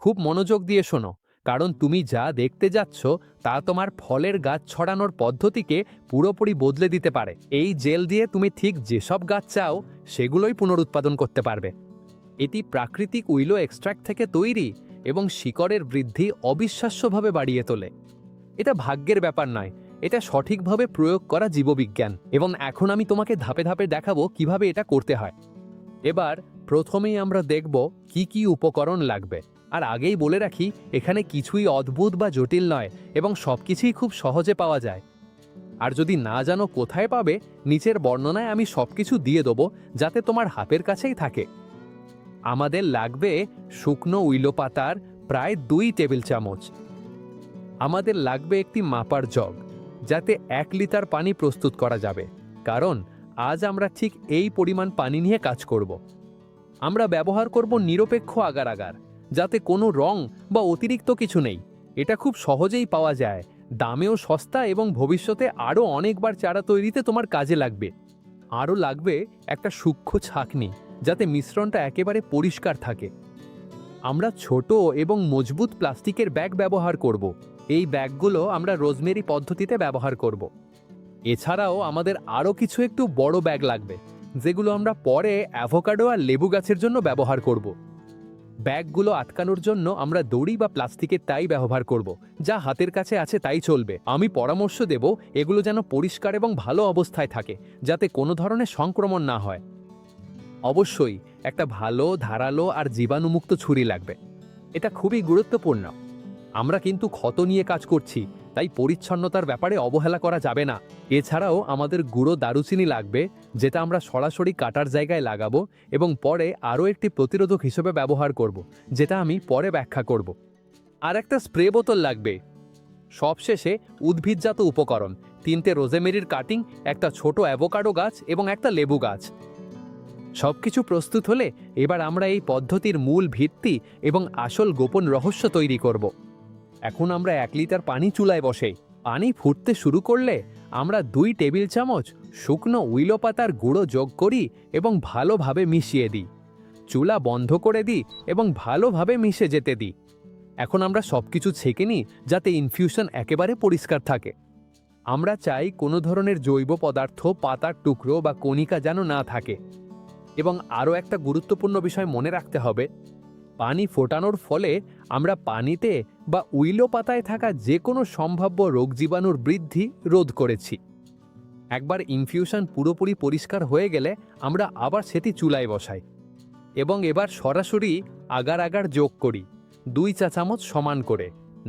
খুব মনোযোগ দিয়ে শোনো, কারণ তুমি যা দেখতে যাচ্ছ তা তোমার ফলের গাছ ছড়ানোর পদ্ধতিকে পুরোপুরি বদলে দিতে পারে। এই জেল দিয়ে তুমি ঠিক যেসব গাছ চাও সেগুলোই পুনরুৎপাদন করতে পারবে। এটি প্রাকৃতিক উইলো এক্সট্র্যাক্ট থেকে তৈরি এবং শিকড়ের বৃদ্ধি অবিশ্বাস্যভাবে বাড়িয়ে তোলে। এটা ভাগ্যের ব্যাপার নয়, এটা সঠিকভাবে প্রয়োগ করা জীববিজ্ঞান। এবং এখন আমি তোমাকে ধাপে ধাপে দেখাবো কিভাবে এটা করতে হয়। এবার প্রথমেই আমরা দেখব কি কি উপকরণ লাগবে। আর আগেই বলে রাখি, এখানে কিছুই অদ্ভুত বা জটিল নয় এবং সবকিছুই খুব সহজে পাওয়া যায়। আর যদি না জানো কোথায় পাবে, নিচের বর্ণনায় আমি সবকিছু দিয়ে দেবো যাতে তোমার হাতের কাছেই থাকে। আমাদের লাগবে শুকনো উইলো পাতার প্রায় 2 টেবিল চামচ। আমাদের লাগবে একটি মাপার জগ, যাতে 1 লিটার পানি প্রস্তুত করা যাবে, কারণ আজ আমরা ঠিক এই পরিমাণ পানি নিয়ে কাজ করব। আমরা ব্যবহার করব নিরপেক্ষ আগার আগার, যাতে কোনো রং বা অতিরিক্ত কিছু নেই। এটা খুব সহজেই পাওয়া যায়, দামেও সস্তা এবং ভবিষ্যতে আরও অনেকবার চারা তৈরিতে তোমার কাজে লাগবে। আরও লাগবে একটা সূক্ষ্ম ছাঁকনি, যাতে মিশ্রণটা একেবারে পরিষ্কার থাকে। আমরা ছোট এবং মজবুত প্লাস্টিকের ব্যাগ ব্যবহার করব। এই ব্যাগগুলো আমরা রোজমেরি পদ্ধতিতে ব্যবহার করব। এছাড়াও আমাদের আরও কিছু একটু বড় ব্যাগ লাগবে, যেগুলো আমরা পরে অ্যাভোকাডো আর লেবু গাছের জন্য ব্যবহার করব। ব্যাগগুলো আটকানোর জন্য আমরা দড়ি বা প্লাস্টিকের টাই ব্যবহার করব, যা হাতের কাছে আছে তাই চলবে। আমি পরামর্শ দেব এগুলো যেন পরিষ্কার এবং ভালো অবস্থায় থাকে, যাতে কোনো ধরনের সংক্রমণ না হয়। অবশ্যই একটা ভালো ধারালো আর জীবাণুমুক্ত ছুরি লাগবে, এটা খুবই গুরুত্বপূর্ণ। আমরা কিন্তু ক্ষত নিয়ে কাজ করছি, তাই পরিচ্ছন্নতার ব্যাপারে অবহেলা করা যাবে না। এছাড়াও আমাদের গুঁড়ো দারুচিনি লাগবে, যেটা আমরা সরাসরি কাটার জায়গায় লাগাবো এবং পরে আরও একটি প্রতিরোধক হিসেবে ব্যবহার করব, যেটা আমি পরে ব্যাখ্যা করব। আর একটা স্প্রে বোতল লাগবে। সবশেষে উদ্ভিদজাত উপকরণ, 3টে রোজেমেরির কাটিং, একটা ছোট অ্যাভোকাডো গাছ এবং একটা লেবু গাছ। সবকিছু প্রস্তুত হলে এবার আমরা এই পদ্ধতির মূল ভিত্তি এবং আসল গোপন রহস্য তৈরি করব। এখন আমরা 1 লিটার পানি চুলায় বসাই। পানি ফুটতে শুরু করলে আমরা 2 টেবিল চামচ শুকনো উইলো পাতার গুঁড়ো যোগ করি এবং ভালোভাবে মিশিয়ে দিই। চুলা বন্ধ করে দিই এবং ভালোভাবে মিশে যেতে দিই। এখন আমরা সবকিছু ছেঁকে নিই, যাতে ইনফিউশন একেবারে পরিষ্কার থাকে। আমরা চাই কোনো ধরনের জৈব পদার্থ, পাতার টুকরো বা কণিকা যেন না থাকে। এবং আরও একটা গুরুত্বপূর্ণ বিষয় মনে রাখতে হবে, পানি ফোটানোর ফলে আমরা পানিতে বা উইলো পাতায় থাকা যে কোনো সম্ভাব্য রোগ জীবাণুর বৃদ্ধি রোধ করেছি। একবার ইনফিউশন পুরোপুরি পরিষ্কার হয়ে গেলে আমরা আবার সেটি চুলায় বসাই এবং এবার সরাসরি আগার আগার যোগ করি, 2 চা চামচ সমান করে,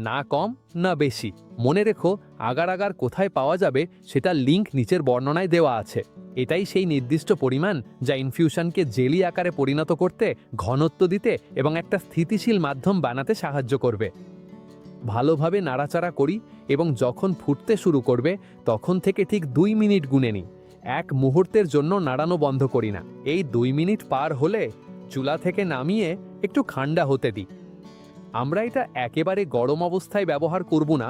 না কম না বেশি। মনে রেখো, আগার আগার কোথায় পাওয়া যাবে সেটার লিঙ্ক নিচের বর্ণনায় দেওয়া আছে। এটাই সেই নির্দিষ্ট পরিমাণ যা ইনফিউশনকে জেলি আকারে পরিণত করতে, ঘনত্ব দিতে এবং একটা স্থিতিশীল মাধ্যম বানাতে সাহায্য করবে। ভালোভাবে নাড়াচাড়া করি এবং যখন ফুটতে শুরু করবে তখন থেকে ঠিক 2 মিনিট গুনে নিই। 1 মুহূর্তের জন্য নাড়ানো বন্ধ করি না। এই 2 মিনিট পার হলে চুলা থেকে নামিয়ে একটু ঠান্ডা হতে দিই। আমরা এটা একেবারে গরম অবস্থায় ব্যবহার করব না,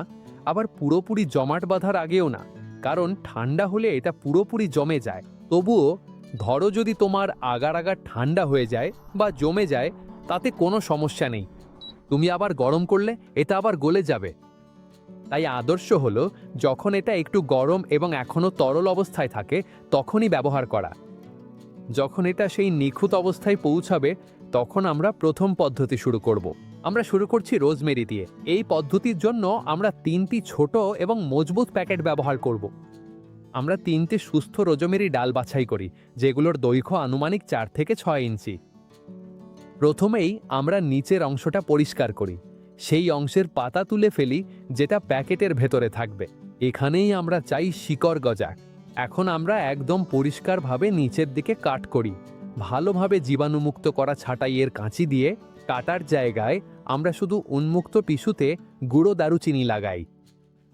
আবার পুরোপুরি জমাট বাঁধার আগেও না, কারণ ঠান্ডা হলে এটা পুরোপুরি জমে যায়। তবুও ধরো যদি তোমার আগার আগার ঠান্ডা হয়ে যায় বা জমে যায়, তাতে কোনো সমস্যা নেই। তুমি আবার গরম করলে এটা আবার গলে যাবে। তাই আদর্শ হলো যখন এটা একটু গরম এবং এখনও তরল অবস্থায় থাকে তখনই ব্যবহার করা। যখন এটা সেই নিখুঁত অবস্থায় পৌঁছাবে তখন আমরা প্রথম পদ্ধতি শুরু করব। আমরা শুরু করছি রোজমেরি দিয়ে। এই পদ্ধতির জন্য আমরা 3টি ছোট এবং মজবুত প্যাকেট ব্যবহার করব। আমরা 3টে সুস্থ রোজমেরি ডাল বাছাই করি, যেগুলোর দৈর্ঘ্য আনুমানিক 4 থেকে 6 ইঞ্চি। প্রথমেই আমরা নিচের অংশটা পরিষ্কার করি, সেই অংশের পাতা তুলে ফেলি যেটা প্যাকেটের ভেতরে থাকবে। এখানেই আমরা চাই শিকড় গজাক। এখন আমরা একদম পরিষ্কারভাবে নিচের দিকে কাট করি, ভালোভাবে জীবাণুমুক্ত করা ছাঁটাইয়ের কাঁচি দিয়ে। কাটার জায়গায় আমরা শুধু উন্মুক্ত টিস্যুতে গুঁড়ো দারুচিনি লাগাই।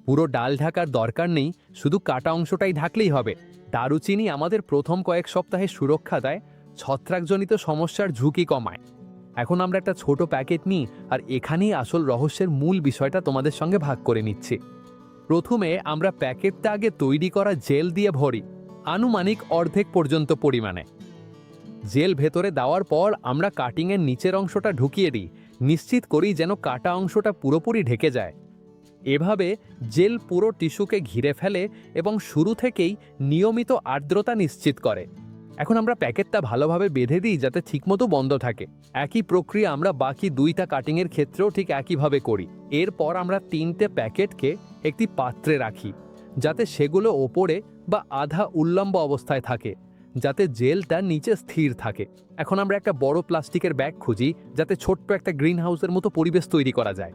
পুরো ডাল ঢাকার দরকার নেই, শুধু কাটা অংশটাই ঢাকলেই হবে। দারুচিনি আমাদের প্রথম কয়েক সপ্তাহে সুরক্ষা দেয়, ছত্রাকজনিত সমস্যার ঝুঁকি কমায়। এখন আমরা একটা ছোট প্যাকেট নিই আর এখানেই আসল রহস্যের মূল বিষয়টা তোমাদের সঙ্গে ভাগ করে নিচ্ছি। প্রথমে আমরা প্যাকেটটা আগে তৈরি করা জেল দিয়ে ভরি, আনুমানিক অর্ধেক পর্যন্ত পরিমাণে। জেল ভেতরে দেওয়ার পর আমরা কাটিংয়ের নিচের অংশটা ঢুকিয়ে দিই, নিশ্চিত করি যেন কাটা অংশটা পুরোপুরি ঢেকে যায়। এভাবে জেল পুরো টিস্যুকে ঘিরে ফেলে এবং শুরু থেকেই নিয়মিত আর্দ্রতা নিশ্চিত করে। এখন আমরা প্যাকেটটা ভালোভাবে বেঁধে দিই যাতে ঠিকমতো বন্ধ থাকে। একই প্রক্রিয়া আমরা বাকি 2টা কাটিংয়ের ক্ষেত্রেও ঠিক একইভাবে করি। এরপর আমরা 3টে প্যাকেটকে একটি পাত্রে রাখি যাতে সেগুলো ওপরে বা আধা উল্লম্ব অবস্থায় থাকে, যাতে জেলটা নিচে স্থির থাকে। এখন আমরা একটা বড় প্লাস্টিকের ব্যাগ খুঁজি যাতে ছোট্ট একটা গ্রিন হাউসের মতো পরিবেশ তৈরি করা যায়।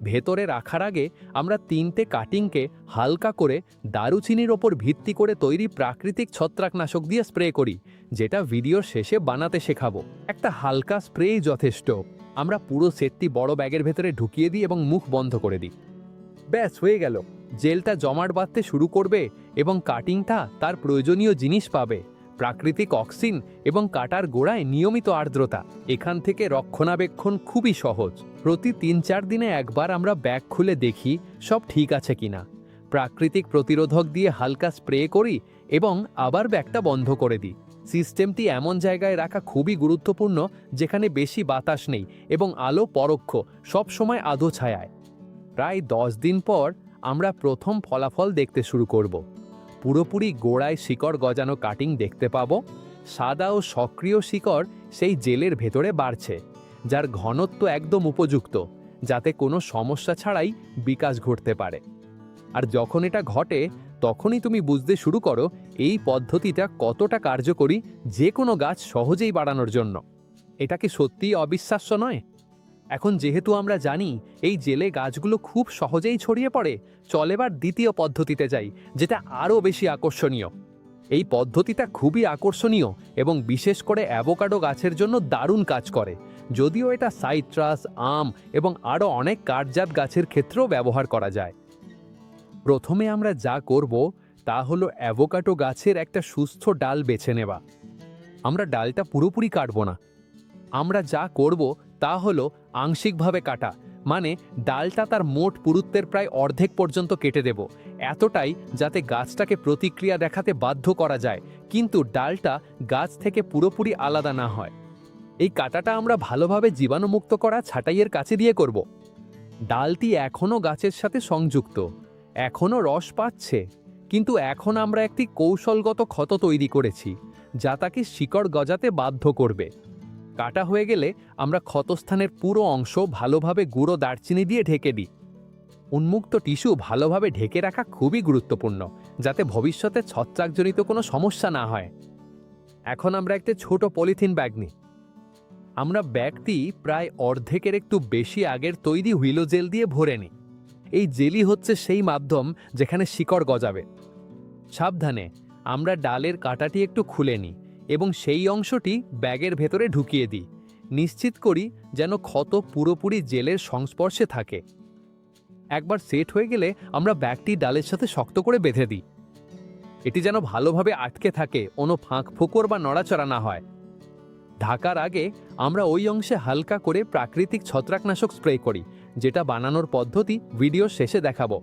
ভেতরে রাখার আগে আমরা 3টে কাটিংকে হালকা করে দারুচিনির ওপর ভিত্তি করে তৈরি প্রাকৃতিক ছত্রাকনাশক দিয়ে স্প্রে করি, যেটা ভিডিওর শেষে বানাতে শেখাবো। একটা হালকা স্প্রেই যথেষ্ট। আমরা পুরো সেটটি বড় ব্যাগের ভেতরে ঢুকিয়ে দিই এবং মুখ বন্ধ করে দিই। ব্যাস হয়ে গেল। জেলটা জমাট বাঁধতে শুরু করবে এবং কাটিংটা তার প্রয়োজনীয় জিনিস পাবে, প্রাকৃতিক অক্সিজেন এবং কাটার গোড়ায় নিয়মিত আর্দ্রতা। এখান থেকে রক্ষণাবেক্ষণ খুবই সহজ। প্রতি 3-4 দিনে একবার আমরা ব্যাগ খুলে দেখি সব ঠিক আছে কিনা। প্রাকৃতিক প্রতিরোধক দিয়ে হালকা স্প্রে করি এবং আবার ব্যাগটা বন্ধ করে দিই। সিস্টেমটি এমন জায়গায় রাখা খুবই গুরুত্বপূর্ণ যেখানে বেশি বাতাস নেই এবং আলো পরোক্ষ সব সময় আধো ছায়ায়। প্রায় 10 দিন পর আমরা প্রথম ফলাফল দেখতে শুরু করব। পুরোপুরি গোড়ায় শিকড় গজানো কাটিং দেখতে পাবো। সাদা ও সক্রিয় শিকড় সেই জেলের ভেতরে বাড়ছে, যার ঘনত্ব একদম উপযুক্ত যাতে কোনো সমস্যা ছাড়াই বিকাশ ঘটতে পারে। আর যখন এটা ঘটে তখনই তুমি বুঝতে শুরু করো এই পদ্ধতিটা কতটা কার্যকরী যে কোনো গাছ সহজেই বাড়ানোর জন্য। এটা কি সত্যিই অবিশ্বাস্য নয়? এখন যেহেতু আমরা জানি এই জেলে গাছগুলো খুব সহজেই ছড়িয়ে পড়ে, চল এবার দ্বিতীয় পদ্ধতিতে যাই, যেটা আরও বেশি আকর্ষণীয়। এই পদ্ধতিটা খুবই আকর্ষণীয় এবং বিশেষ করে অ্যাভোকাডো গাছের জন্য দারুণ কাজ করে, যদিও এটা সাইট্রাস, আম এবং আরও অনেক কাঠজাত গাছের ক্ষেত্রেও ব্যবহার করা যায়। প্রথমে আমরা যা করব তা হলো অ্যাভোকাডো গাছের একটা সুস্থ ডাল বেছে নেওয়া। আমরা ডালটা পুরোপুরি কাটব না। আমরা যা করব তা হলো আংশিকভাবে কাটা, মানে ডালটা তার মোট পুরুত্বের প্রায় অর্ধেক পর্যন্ত কেটে দেব, এতটাই যাতে গাছটাকে প্রতিক্রিয়া দেখাতে বাধ্য করা যায়, কিন্তু ডালটা গাছ থেকে পুরোপুরি আলাদা না হয়। এই কাটাটা আমরা ভালোভাবে জীবাণুমুক্ত করা ছাঁটাইয়ের কাছে দিয়ে করব। ডালটি এখনও গাছের সাথে সংযুক্ত, এখনও রস পাচ্ছে, কিন্তু এখন আমরা একটি কৌশলগত ক্ষত তৈরি করেছি যা তাকে শিকড় গজাতে বাধ্য করবে। কাটা হয়ে গেলে আমরা ক্ষতস্থানের পুরো অংশ ভালোভাবে গুঁড়ো দারচিনি দিয়ে ঢেকে দিই। উন্মুক্ত টিস্যু ভালোভাবে ঢেকে রাখা খুবই গুরুত্বপূর্ণ যাতে ভবিষ্যতে ছত্রাকজনিত কোনো সমস্যা না হয়। এখন আমরা একটা ছোট পলিথিন ব্যাগ নিই। আমরা ব্যাগটি প্রায় অর্ধেকের একটু বেশি আগের তৈরি হুইলো জেল দিয়ে ভরে নিই। এই জেলি হচ্ছে সেই মাধ্যম যেখানে শিকড় গজাবে। সাবধানে আমরা ডালের কাঁটাটি একটু খুলে নিই এবং সেই অংশটি ব্যাগের ভেতরে ঢুকিয়ে দিই। নিশ্চিত করি যেন ক্ষত পুরোপুরি জেলের সংস্পর্শে থাকে। একবার সেট হয়ে গেলে আমরা ব্যাগটি ডালের সাথে শক্ত করে বেঁধে দিই। এটি যেন ভালোভাবে আটকে থাকে, কোনো ফাঁক ফোকর বা নড়াচড়া না হয়। ঢাকার আগে আমরা ওই অংশে হালকা করে প্রাকৃতিক ছত্রাকনাশক স্প্রে করি, যেটা বানানোর পদ্ধতি ভিডিও শেষে দেখাবো।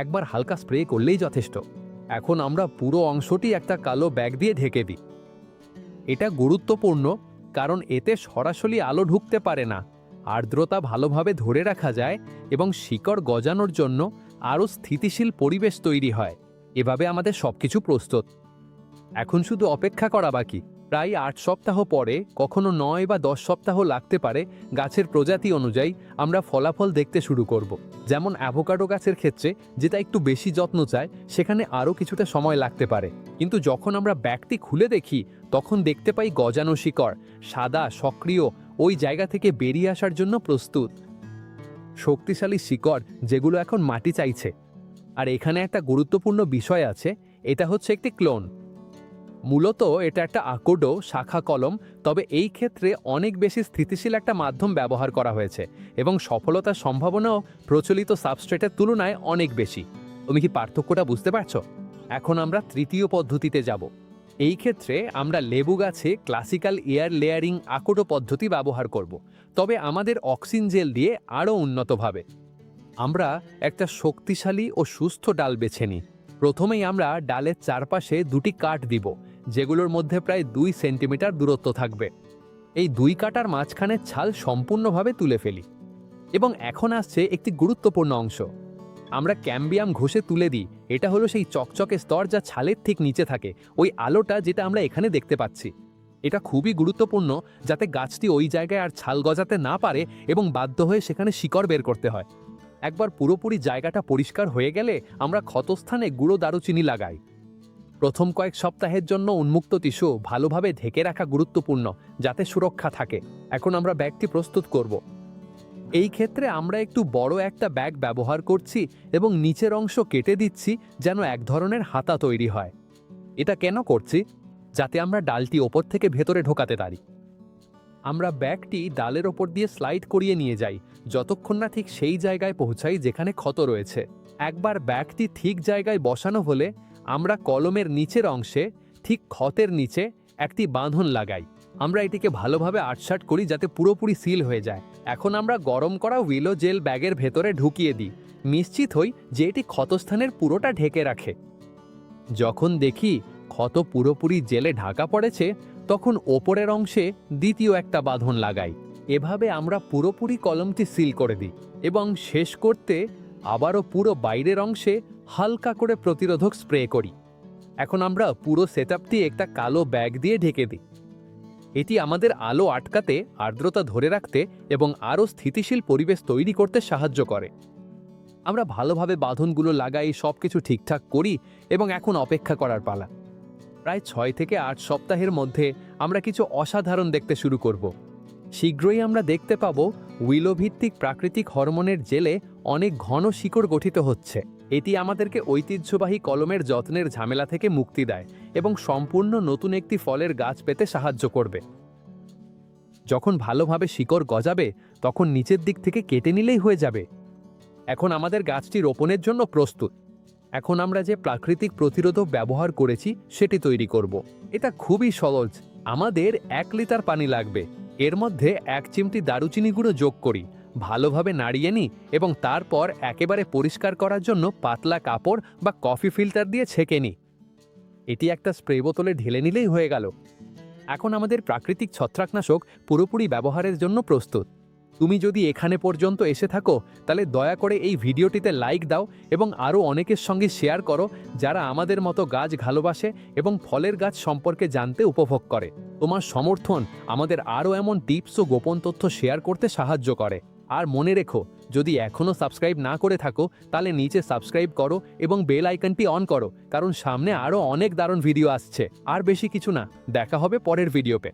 একবার হালকা স্প্রে করলেই যথেষ্ট। এখন আমরা পুরো অংশটি একটা কালো ব্যাগ দিয়ে ঢেকে দিই। এটা গুরুত্বপূর্ণ কারণ এতে সরাসরি আলো ঢুকতে পারে না, আর্দ্রতা ভালোভাবে ধরে রাখা যায় এবং শিকড় গজানোর জন্য আরও স্থিতিশীল পরিবেশ তৈরি হয়। এভাবে আমাদের সবকিছু প্রস্তুত। এখন শুধু অপেক্ষা করা বাকি। প্রায় 8 সপ্তাহ পরে, কখনো 9 বা 10 সপ্তাহ লাগতে পারে, গাছের প্রজাতি অনুযায়ী আমরা ফলাফল দেখতে শুরু করব। যেমন অ্যাভোকাডো গাছের ক্ষেত্রে যেটা একটু বেশি যত্ন চায়, সেখানে আরও কিছুটা সময় লাগতে পারে। কিন্তু যখন আমরা ব্যাগটি খুলে দেখি তখন দেখতে পাই গজানো শিকড়, সাদা সক্রিয়, ওই জায়গা থেকে বেরিয়ে আসার জন্য প্রস্তুত। শক্তিশালী শিকড় যেগুলো এখন মাটি চাইছে। আর এখানে একটা গুরুত্বপূর্ণ বিষয় আছে, এটা হচ্ছে একটি ক্লোন। মূলত এটা একটা আকোডো শাখা কলম, তবে এই ক্ষেত্রে অনেক বেশি স্থিতিশীল একটা মাধ্যম ব্যবহার করা হয়েছে এবং সফলতার সম্ভাবনাও প্রচলিত সাবস্ট্রেটের তুলনায় অনেক বেশি। তুমি কি পার্থক্যটা বুঝতে পারছো? এখন আমরা তৃতীয় পদ্ধতিতে যাব। এই ক্ষেত্রে আমরা লেবু গাছে ক্লাসিক্যাল এয়ার লেয়ারিং আকোডো পদ্ধতি ব্যবহার করব, তবে আমাদের অক্সিজেন জেল দিয়ে আরও উন্নতভাবে। আমরা একটা শক্তিশালী ও সুস্থ ডাল বেছে নিই। প্রথমেই আমরা ডালের চারপাশে 2টি কাঠ দিব, যেগুলোর মধ্যে প্রায় 2 সেন্টিমিটার দূরত্ব থাকবে। এই 2 কাটার মাঝখানের ছাল সম্পূর্ণভাবে তুলে ফেলি। এবং এখন আসছে একটি গুরুত্বপূর্ণ অংশ। আমরা ক্যাম্বিয়াম ঘষে তুলে দিই। এটা হলো সেই চকচকে স্তর যা ছালের ঠিক নিচে থাকে, ওই আলোটা যেটা আমরা এখানে দেখতে পাচ্ছি। এটা খুবই গুরুত্বপূর্ণ যাতে গাছটি ওই জায়গায় আর ছাল গজাতে না পারে এবং বাধ্য হয়ে সেখানে শিকড় বের করতে হয়। একবার পুরোপুরি জায়গাটা পরিষ্কার হয়ে গেলে আমরা ক্ষতস্থানে গুঁড়ো দারুচিনি লাগাই। প্রথম কয়েক সপ্তাহের জন্য উন্মুক্ত টিস্যু ভালোভাবে ঢেকে রাখা গুরুত্বপূর্ণ, যাতে সুরক্ষা থাকে। এখন আমরা ব্যাগটি প্রস্তুত করব। এই ক্ষেত্রে আমরা একটু বড় একটা ব্যাগ ব্যবহার করছি এবং নিচের অংশ কেটে দিচ্ছি যেন এক ধরনের হাতা তৈরি হয়। এটা কেন করছি? যাতে আমরা ডালটি ওপর থেকে ভেতরে ঢোকাতে পারি। আমরা ব্যাগটি ডালের ওপর দিয়ে স্লাইড করিয়ে নিয়ে যাই যতক্ষণ না ঠিক সেই জায়গায় পৌঁছাই যেখানে ক্ষত রয়েছে। একবার ব্যাগটি ঠিক জায়গায় বসানো হলে আমরা কলমের নিচের অংশে ঠিক ক্ষতের নিচে একটি বাঁধন লাগাই। আমরা এটিকে ভালোভাবে আটসাট করি যাতে পুরোপুরি সিল হয়ে যায়। এখন আমরা গরম করা উইলো জেল ব্যাগের ভেতরে ঢুকিয়ে দিই, নিশ্চিত হই যে এটি ক্ষতস্থানের পুরোটা ঢেকে রাখে। যখন দেখি ক্ষত পুরোপুরি জেলে ঢাকা পড়েছে, তখন ওপরের অংশে দ্বিতীয় একটা বাঁধন লাগাই। এভাবে আমরা পুরোপুরি কলমটি সিল করে দিই এবং শেষ করতে আবারও পুরো বাইরের অংশে হালকা করে প্রতিরোধক স্প্রে করি। এখন আমরা পুরো সেটআপটি একটা কালো ব্যাগ দিয়ে ঢেকে দিই। এটি আমাদের আলো আটকাতে, আর্দ্রতা ধরে রাখতে এবং আরও স্থিতিশীল পরিবেশ তৈরি করতে সাহায্য করে। আমরা ভালোভাবে বাঁধনগুলো লাগাই, সবকিছু ঠিকঠাক করি এবং এখন অপেক্ষা করার পালা। প্রায় 6 থেকে 8 সপ্তাহের মধ্যে আমরা কিছু অসাধারণ দেখতে শুরু করব। শীঘ্রই আমরা দেখতে পাব উইলো ভিত্তিক প্রাকৃতিক হরমোনের জেলে অনেক ঘন শিকড় গঠিত হচ্ছে। এটি আমাদেরকে ঐতিহ্যবাহী কলমের যত্নের ঝামেলা থেকে মুক্তি দেয় এবং সম্পূর্ণ নতুন একটি ফলের গাছ পেতে সাহায্য করবে। যখন ভালোভাবে শিকড় গজাবে তখন নিচের দিক থেকে কেটে নিলেই হয়ে যাবে। এখন আমাদের গাছটি রোপণের জন্য প্রস্তুত। এখন আমরা যে প্রাকৃতিক প্রতিরোধক ব্যবহার করেছি সেটি তৈরি করব। এটা খুবই সহজ। আমাদের 1 লিটার পানি লাগবে। এর মধ্যে 1 চিমটি দারুচিনি গুঁড়ো যোগ করি, ভালোভাবে নাড়িয়ে নিই এবং তারপর একেবারে পরিষ্কার করার জন্য পাতলা কাপড় বা কফি ফিল্টার দিয়ে ছেঁকে নিই। এটি একটা স্প্রে বোতলে ঢেলে নিলেই হয়ে গেল। এখন আমাদের প্রাকৃতিক ছত্রাকনাশক পুরোপুরি ব্যবহারের জন্য প্রস্তুত। তুমি যদি এখানে পর্যন্ত এসে থাকো তাহলে দয়া করে এই ভিডিওটিতে লাইক দাও এবং আরও অনেকের সঙ্গে শেয়ার করো যারা আমাদের মতো গাছ ভালোবাসে এবং ফলের গাছ সম্পর্কে জানতে উপভোগ করে। তোমার সমর্থন আমাদের আরও এমন টিপস ও গোপন তথ্য শেয়ার করতে সাহায্য করে। আর মনে রেখো, যদি এখনও সাবস্ক্রাইব না করে থাকো তাহলে নিচে সাবস্ক্রাইব করো এবং বেল আইকনটি অন করো, কারণ সামনে আরও অনেক দারুণ ভিডিও আসছে। আর বেশি কিছু না, দেখা হবে পরের ভিডিওতে।